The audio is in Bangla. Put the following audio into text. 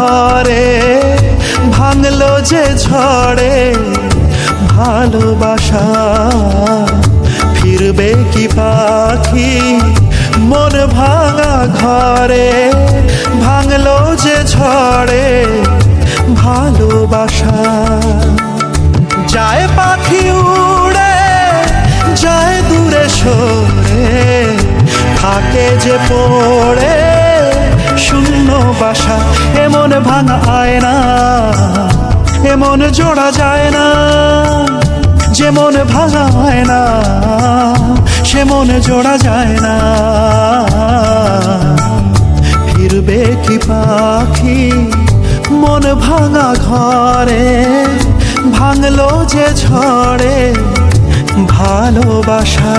ঘরে ভাঙলো যে ঝড়ে ভালোবাসা ফিরবে কি পাখি মন ভাঙা ঘরে ভাঙলো যে ঝড়ে ভালোবাসা যায় পাখি উড়ে যায় দূরে সরে থাকে যে পড়ে শূন্য বাসা এমন ভাঙা আয়না এমন জোড়া যায় না যেমন ভাঙা আয়না সে মন জোড়া যায় না ফিরবে কি পাখি মন ভাঙা ঘরে ভাঙলো যে ঝড়ে ভালোবাসা।